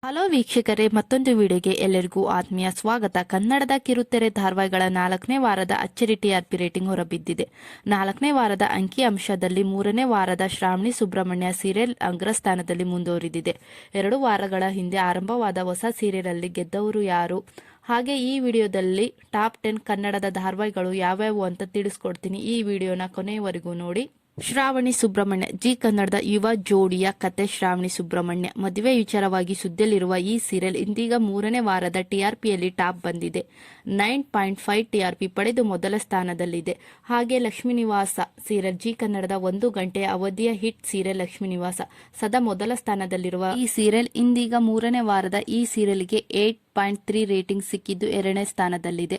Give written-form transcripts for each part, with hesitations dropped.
Hello ವೀಕ್ಷಕರೇ, ಮತ್ತೊಂದು ವಿಡಿಯೋಗೆ ಎಲ್ಲರಿಗೂ ಆತ್ಮೀಯ ಸ್ವಾಗತ. ಕನ್ನಡದ ಕಿರುತೆರೆ ಧಾರಾವಾಹಿಗಳ 4ನೇ ವಾರದ ಅಚ್ಚರಿ ಟಿಆರ್ಪಿ ರೇಟಿಂಗ್ ಹೊರಬಿದ್ದಿದೆ. 4ನೇ ವಾರದ ಅಂಕಿ ಅಂಶದಲ್ಲಿ 3ನೇ ವಾರದ ಶ್ರಾವಣಿ ಸುಬ್ರಹ್ಮಣ್ಯ ಸೀರಿಯಲ್ ಅಗ್ರಸ್ಥಾನದಲ್ಲಿ ಮುಂದುವರಿದಿದೆ. 2 ವಾರಗಳ ಹಿಂದೆ ಆರಂಭವಾದ ಹೊಸ ಸೀರಿಯಲ್ ಅಲ್ಲಿ ಗೆದ್ದವರು ಯಾರು, ಹಾಗೆ ಈ ವಿಡಿಯೋದಲ್ಲಿ ಟಾಪ್ 10 ಕನ್ನಡದ ಧಾರಾವಾಹಿಗಳು ಯಾವ್ಯಾವು ಅಂತ ತಿಳಿಸ್ಕೊಡ್ತೀನಿ. ಈ ವಿಡಿಯೋನ ಕೊನೆಯವರೆಗೂ ನೋಡಿ. ಶ್ರಾವಣಿ ಸುಬ್ರಹ್ಮಣ್ಯ ಜಿ ಕನ್ನಡದ ಯುವ ಜೋಡಿಯ ಕತೆ. ಶ್ರಾವಣಿ ಸುಬ್ರಹ್ಮಣ್ಯ ಮದುವೆ ವಿಚಾರವಾಗಿ ಸುದ್ದಿಯಲ್ಲಿರುವ ಈ ಸೀರಿಯಲ್ ಇಂದೀಗ 3ನೇ ವಾರದ ಟಿಆರ್ಪಿಯಲ್ಲಿ ಟಾಪ್ ಬಂದಿದೆ. 9.5 ಟಿಆರ್ಪಿ ಪಡೆದು ಮೊದಲ ಸ್ಥಾನದಲ್ಲಿದೆ. ಹಾಗೆ ಲಕ್ಷ್ಮೀ ನಿವಾಸ ಸೀರಿಯಲ್ ಜಿ ಕನ್ನಡದ 1 ಗಂಟೆಯ ಅವಧಿಯ ಹಿಟ್ ಸೀರಿಯಲ್ ಲಕ್ಷ್ಮೀ ನಿವಾಸ ಸದಾ ಮೊದಲ ಸ್ಥಾನದಲ್ಲಿರುವ ಈ ಸೀರಿಯಲ್ ಇಂದೀಗ 3ನೇ ವಾರದ ಈ ಸೀರಿಯಲ್ಗೆ 8.3 ರೇಟಿಂಗ್ ಸಿಕ್ಕಿದ್ದು 2ನೇ ಸ್ಥಾನದಲ್ಲಿದೆ.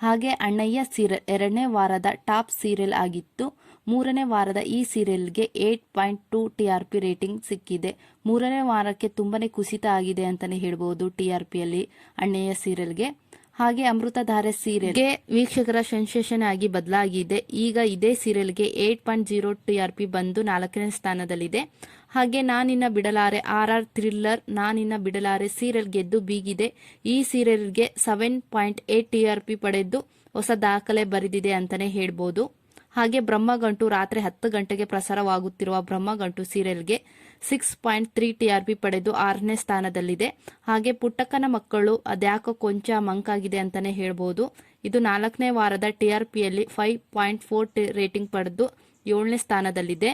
ಹಾಗೆ ಅಣ್ಣಯ್ಯ ಸೀರಿಯಲ್ 2ನೇ ವಾರದ ಟಾಪ್ ಸೀರಿಯಲ್ ಆಗಿತ್ತು. 3ನೇ ವಾರದ ಈ ಸೀರಿಯಲ್ಗೆ 8.2 ಟಿಆರ್ಪಿ ರೇಟಿಂಗ್ ಸಿಕ್ಕಿದೆ. 3ನೇ ವಾರಕ್ಕೆ ತುಂಬಾನೇ ಕುಸಿತ ಆಗಿದೆ ಅಂತಾನೆ ಹೇಳ್ಬಹುದು ಟಿಆರ್ಪಿಯಲ್ಲಿ ಅಣ್ಣಯ್ಯ ಸೀರಿಯಲ್ಗೆ. ಹಾಗೆ ಅಮೃತಧಾರೆ ಸೀರಿಯಲ್ಗೆ ವೀಕ್ಷಕರ ಸೆನ್ಸೇಷನ್ ಆಗಿ ಬದಲಾಗಿದೆ. ಈಗ ಇದೇ ಸೀರಿಯಲ್ಗೆ 8.0 ಟಿಆರ್ಪಿ ಬಂದು 4ನೇ ಸ್ಥಾನದಲ್ಲಿದೆ. ಹಾಗೆ ನಾನಿನ್ನ ಬಿಡಲಾರೆ RR ಥ್ರಿಲ್ಲರ್ ನಾನಿನ್ನ ಬಿಡಲಾರೆ ಸೀರಿಯಲ್ ಗೆದ್ದು ಬೀಗಿದೆ. ಈ ಸೀರಿಯಲ್ಗೆ 7.8 ಟಿಆರ್ಪಿ ಪಡೆದು ಹೊಸ ದಾಖಲೆ ಬರೆದಿದೆ ಅಂತಾನೆ ಹೇಳ್ಬೋದು. ಹಾಗೆ ಬ್ರಹ್ಮಗಂಟು ರಾತ್ರಿ 10 ಗಂಟೆಗೆ ಪ್ರಸಾರವಾಗುತ್ತಿರುವ ಬ್ರಹ್ಮಗಂಟು ಸೀರಿಯಲ್ಗೆ 6.3 ಟಿಆರ್ಪಿ ಪಡೆದು 6ನೇ ಸ್ಥಾನದಲ್ಲಿದೆ. ಹಾಗೆ ಪುಟ್ಟಕ್ಕನ ಮಕ್ಕಳು ಅದ್ಯಾಕೋ ಕೊಂಚ ಮಂಕಾಗಿದೆ ಅಂತಾನೆ ಹೇಳ್ಬೋದು. ಇದು 4ನೇ ವಾರದ ಟಿಆರ್ಪಿಯಲ್ಲಿ 5.4 ರೇಟಿಂಗ್ ಪಡೆದು 7ನೇ ಸ್ಥಾನದಲ್ಲಿದೆ.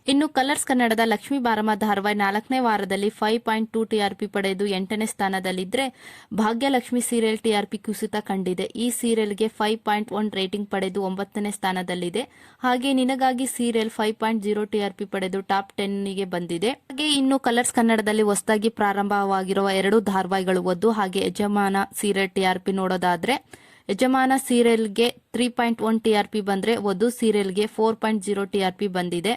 ಇನ್ನು ಕಲರ್ಸ್ ಕನ್ನಡದ ಲಕ್ಷ್ಮೀ ಬಾರಮ್ಮ ಧಾರಾವಾಹಿ 4ನೇ ವಾರದಲ್ಲಿ 5.2 ಟಿಆರ್ಪಿ ಪಡೆದು 8ನೇ ಸ್ಥಾನದಲ್ಲಿದ್ದರೆ, ಭಾಗ್ಯಲಕ್ಷ್ಮಿ ಸೀರಿಯಲ್ ಟಿಆರ್ಪಿ ಕುಸಿತ ಕಂಡಿದೆ. ಈ ಸೀರಿಯಲ್ಗೆ 5.1 ರೇಟಿಂಗ್ ಪಡೆದು 9ನೇ ಸ್ಥಾನದಲ್ಲಿದೆ. ಹಾಗೆ ನಿನಗಾಗಿ ಸೀರಿಯಲ್ 5.0 ಟಿಆರ್ಪಿ ಪಡೆದು ಟಾಪ್ 10ಗೆ ಬಂದಿದೆ. ಹಾಗೆ ಇನ್ನು ಕಲರ್ಸ್ ಕನ್ನಡದಲ್ಲಿ ಹೊಸದಾಗಿ ಪ್ರಾರಂಭವಾಗಿರುವ 2 ಧಾರಾವಾಹಿಗಳು ವಧು ಹಾಗೆ ಯಜಮಾನ ಸೀರಿಯಲ್ ಟಿಆರ್ಪಿ ನೋಡೋದಾದ್ರೆ, ಯಜಮಾನ ಸೀರಿಯಲ್ಗೆ 3.1 ಟಿಆರ್ಪಿ ಬಂದ್ರೆ ವಧು ಸೀರಿಯಲ್ಗೆ 4.0 ಟಿಆರ್ಪಿ ಬಂದಿದೆ.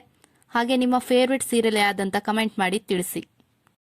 ಹಾಗೆ ನಿಮ್ಮ ಫೇವ್ರೆಟ್ ಸೀರಿಯಲ್ ಯಾವ್ದಂತ ಕಮೆಂಟ್ ಮಾಡಿ ತಿಳಿಸಿ.